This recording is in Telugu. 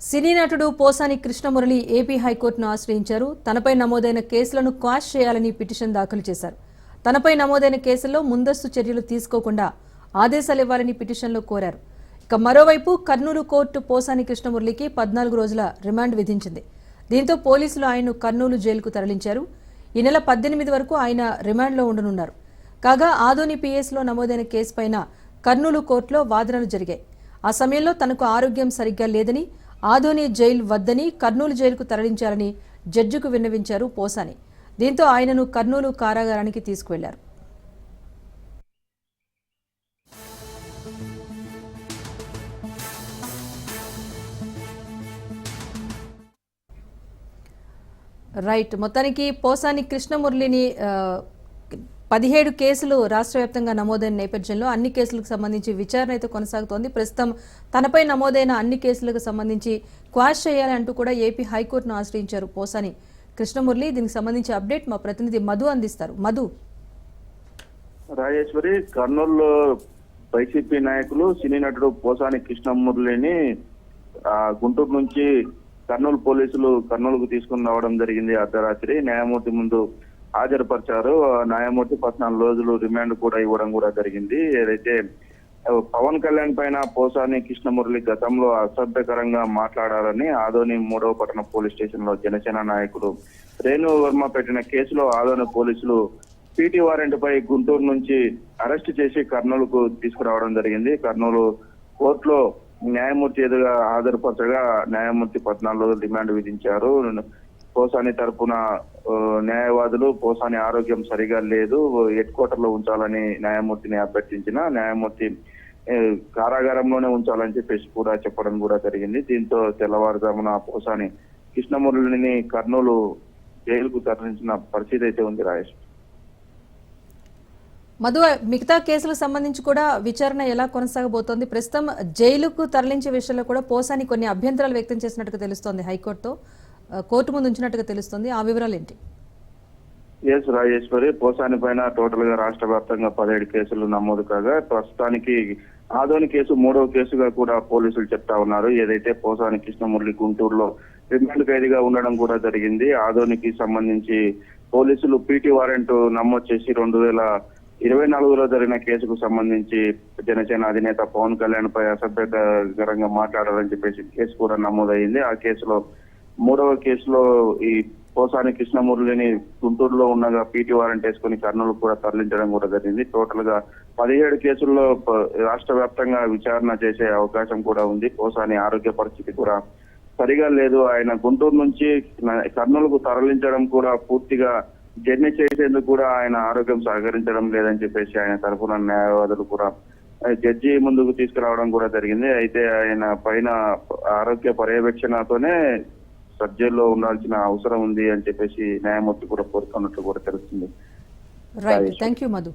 సినీ నటుడు పోసాని కృష్ణమురళి ఏపీ హైకోర్టును ఆశ్రయించారు. తనపై నమోదైన కేసులను క్వాష్ చేయాలని పిటిషన్ దాఖలు చేశారు. తనపై నమోదైన కేసుల్లో ముందస్తు చర్యలు తీసుకోకుండా ఆదేశాలు ఇవ్వాలని పిటిషన్లో కోరారు. ఇక మరోవైపు కర్నూలు కోర్టు పోసాని కృష్ణమురళికి 14 రోజుల రిమాండ్ విధించింది. దీంతో పోలీసులు ఆయన్ను కర్నూలు జైలుకు తరలించారు. ఈ నెల 18 వరకు ఆయన రిమాండ్లో ఉండనున్నారు. కాగా ఆదోని పిఎస్లో నమోదైన కేసుపైన కర్నూలు కోర్టులో వాదనలు జరిగాయి. ఆ సమయంలో తనకు ఆరోగ్యం సరిగ్గా లేదని, ఆదోని జైలు వద్దని కర్నూలు జైలుకు తరలించాలని జడ్జికు విన్నవించారు పోసాని. దీంతో ఆయనను కర్నూలు కారాగారానికి తీసుకువెళ్లారు. రైట్, మొత్తానికి పోసాని కృష్ణమురళిని 17 కేసులు రాష్ట్ర వ్యాప్తంగా నమోదైన నేపథ్యంలో అన్ని కేసులకు సంబంధించి విచారణ అయితే కొనసాగుతోంది. ప్రస్తుతం తనపై నమోదైన అన్ని కేసులకు సంబంధించి క్వాష్ చేయాలంటూ కూడా ఏపీ హైకోర్టును ఆశ్రయించారు పోసాని కృష్ణమురళి. దీనికి సంబంధించి అప్డేట్ మా ప్రతినిధి మధు అందిస్తారు. మధు. రాజేశ్వరి, కర్నూలులో వైసీపీ నాయకులు సినీ నటుడు పోసాని కృష్ణమురళిని గుంటూరు నుంచి కర్నూలు పోలీసులు కర్నూలుకు తీసుకుని రావడం జరిగింది. అర్ధరాత్రి న్యాయమూర్తి ముందు హాజరుపరిచారు. న్యాయమూర్తి 14 రోజులు రిమాండ్ కూడా ఇవ్వడం కూడా జరిగింది. ఏదైతే పవన్ కళ్యాణ్ పైన పోసాని కృష్ణమురళి గతంలో అసభ్యకరంగా మాట్లాడారని ఆదోని 3వ పట్టణ పోలీస్ స్టేషన్ లో జనసేన నాయకుడు రేణు వర్మ పెట్టిన కేసులో ఆదోని పోలీసులు పీటీ వారెంట్ పై గుంటూరు నుంచి అరెస్ట్ చేసి కర్నూలుకు తీసుకురావడం జరిగింది. కర్నూలు కోర్టులో న్యాయమూర్తి ఎదురుగా హాజరుపరచగా న్యాయమూర్తి 14 రోజులు రిమాండ్ విధించారు. పోసాని తరపున న్యాయవాదులు పోసాని ఆరోగ్యం సరిగా లేదు, హెడ్ క్వార్టర్ లో ఉంచాలని న్యాయమూర్తిని అభ్యర్థించిన న్యాయమూర్తి కారాగారంలోనే ఉంచాలని చెప్పేసి కూడా చెప్పడం కూడా జరిగింది. దీంతో తెల్లవారుజామున పోసాని కృష్ణమురళిని కర్నూలు జైలుకు తరలించిన పరిస్థితి అయితే ఉంది. రాజేష్, మధు, మిగతా కేసులకు సంబంధించి కూడా విచారణ ఎలా కొనసాగబోతోంది? ప్రస్తుతం జైలుకు తరలించే విషయంలో కూడా పోసాని కొన్ని అభ్యంతరాలు వ్యక్తం చేసినట్టుగా తెలుస్తోంది. హైకోర్టుతో కోర్టు ముందు ఉంచినట్టుగా తెలుస్తుంది. ఆ వివరాలు ఏంటి? ఎస్ రాజేశ్వరి, పోసాని పైన టోటల్ గా రాష్ట్ర వ్యాప్తంగా 17 కేసులు నమోదు కాగా ప్రస్తుతానికి ఆదోని కేసు 3వ కేసుగా కూడా పోలీసులు చెప్తా ఉన్నారు. ఏదైతే పోసాని కృష్ణమురళి గుంటూరులో రిమాండ్ ఖైదీగా ఉండడం కూడా జరిగింది. ఆదోనికి సంబంధించి పోలీసులు పీటీ వారెంట్ నమోదు చేసి 2024లో జరిగిన కేసుకు సంబంధించి జనసేన అధినేత పవన్ కళ్యాణ్ పై అసభ్యకరంగా మాట్లాడాలని చెప్పేసి కేసు కూడా నమోదైంది. ఆ కేసులో 3వ కేసులో ఈ పోసాని కృష్ణమురళిని గుంటూరులో ఉండగా పీటీ వారెంట్ వేసుకుని కర్నూలు కూడా తరలించడం కూడా జరిగింది. టోటల్ గా 17 కేసుల్లో రాష్ట్ర వ్యాప్తంగా విచారణ చేసే అవకాశం కూడా ఉంది. పోసాని ఆరోగ్య పరిస్థితి కూడా సరిగా లేదు. ఆయన గుంటూరు నుంచి కర్నూలుకు తరలించడం కూడా పూర్తిగా జర్నీ చేసేందుకు కూడా ఆయన ఆరోగ్యం సహకరించడం లేదని చెప్పేసి ఆయన తరఫున న్యాయవాదులు కూడా జడ్జి ముందుకు తీసుకురావడం కూడా జరిగింది. అయితే ఆయన పైన ఆరోగ్య పర్యవేక్షణతోనే సబ్జెక్టులో ఉండాల్సిన అవసరం ఉంది అని చెప్పేసి న్యాయమూర్తి కూడా కోరుతున్నట్లు కూడా తెలుస్తుంది. Right, thank you Madhu.